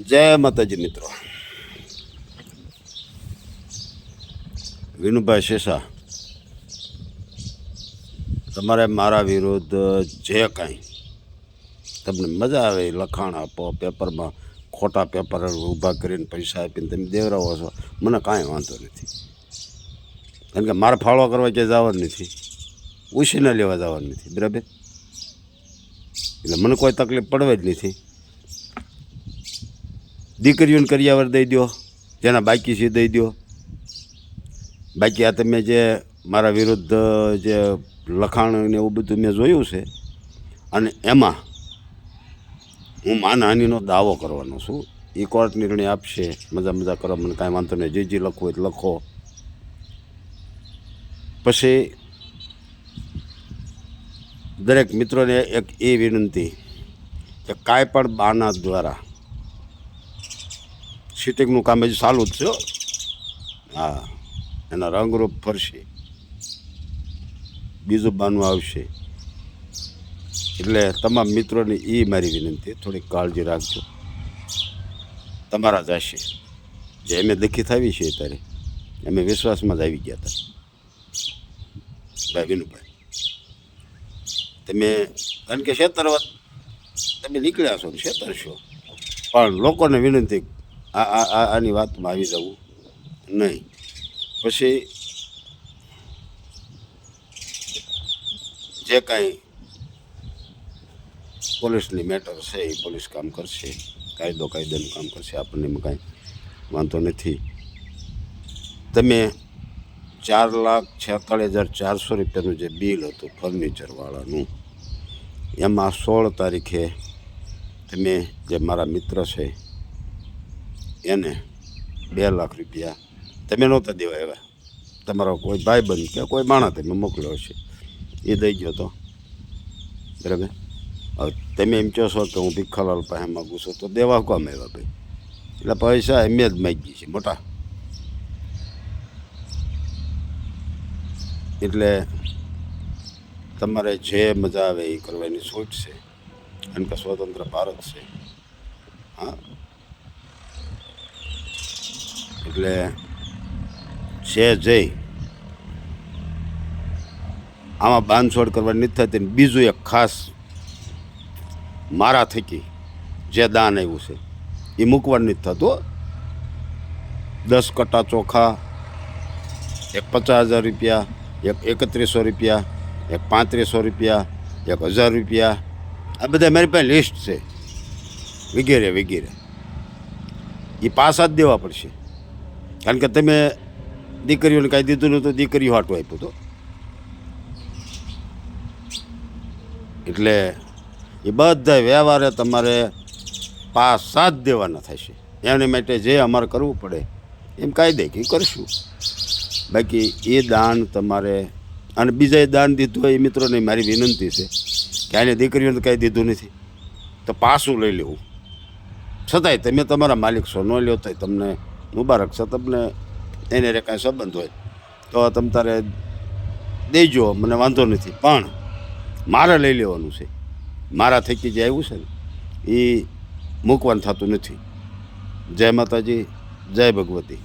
જય માતાજી મિત્રો. વિનુભાઈ શેષા, તમારે મારા વિરુદ્ધ જે કાંઈ તમને મજા આવે એ લખાણ આપો, પેપરમાં ખોટા પેપર ઊભા કરીને પૈસા આપીને તમે દેવરાવો છો, મને કાંઈ વાંધો નથી. કારણ કે મારે ફાળો કરવા ક્યાંય જવાનું નથી, ઉછીને લેવા જવાનું નથી, બરાબર? એટલે મને કોઈ તકલીફ પડવે જ નથી. દીકરીઓને કરિયાવર દઈ દો, જેના બાકી છે દઈ દો. બાકી આ તમે જે મારા વિરુદ્ધ જે લખાણ ને એવું બધું મેં જોયું છે, અને એમાં હું માનહાનિનો દાવો કરવાનો છું. એ કોર્ટ નિર્ણય આપશે, મજા કરો, મને કાંઈ વાંધો નહીં. જે લખવું હોય લખો. પછી દરેક મિત્રોને એક એ વિનંતી કે કાંઈ પણ બાના દ્વારા સિટિંગનું કામ હજી ચાલુ જ છે. હા, એના રંગરૂપ ફરશે, બીજું બાનું આવશે. એટલે તમામ મિત્રોને એ મારી વિનંતી, થોડીક કાળજી રાખજો. તમારા જ હશે જે અમે દખી થાવી છે ત્યારે અમે વિશ્વાસમાં જ આવી ગયા હતા. ભાઈ વિનુભાઈ, તમે કારણ કે છેતરવા તમે નીકળ્યા છો ને છેતરશો, પણ લોકોને વિનંતી આની વાતમાં આવી જવું નહીં. પછી જે કાંઈ પોલીસની મેટર છે એ પોલીસ કામ કરશે, કાયદાનું કામ કરશે. આપણને એમાં કાંઈ વાંધો નથી. તમે 4,46,400 રૂપિયાનું જે બિલ હતું ફર્નિચરવાળાનું, એમાં 16 તારીખે તમે જે મારા મિત્ર છે એને 2 લાખ રૂપિયા તમે નહોતા દેવા એવા, તમારો કોઈ ભાઈબંધ કે કોઈ માણસ તમે મોકલ્યો હશે, એ દઈ ગયો તો, બરાબર? હવે તમે એમ કહો છો કે હું ભીખાલાલ પાસે માગું છું, તો દેવા કામ આવ્યા ભાઈ? એટલે પૈસા એમ જ માગી છે મોટા. એટલે તમારે જે મજા આવે એ કરવાની છૂટ છે, કારણ કે સ્વતંત્ર ભારત છે. હા, એટલે છે જઈ આમાં બાંધછોડ કરવાની નથી થતી. બીજું એક ખાસ મારા થકી જે દાન આવ્યું છે એ મૂકવાનું નથી થતું. 10 કટ્ટા ચોખા, એક 50,000 રૂપિયા, એક 3100 રૂપિયા, એક 3500 રૂપિયા, એક 1000 રૂપિયા, આ બધા મારી પાસે લિસ્ટ છે, વગેરે વગેરે. એ પાછા જ દેવા પડશે, કારણ કે તમે દીકરીઓને કાંઈ દીધું નહોતું, દીકરીઓ હાટું આપ્યું હતું. એટલે એ બધા વ્યવહારે તમારે પાછા જ દેવાના થશે. એની માટે જે અમારે કરવું પડે એમ કાયદે કે કરશું. બાકી એ દાન તમારે, અને બીજાએ દાન દીધું હોય એ મિત્રોને મારી વિનંતી છે કે આને દીકરીઓને કાંઈ દીધું નથી તો પાછું લઈ લેવું. છતાંય તમે તમારા માલિક છો, ન લ્યો તો તમને મુબારક છે. તમને એને રે કાંઈ સંબંધ હોય તો તમ તારે દેજો, મને વાંધો નથી. પણ મારે લઈ લેવાનું છે. મારા થકી જે આવ્યું છે ને એ મૂકવાનું થતું નથી. જય માતાજી, જય ભગવતી.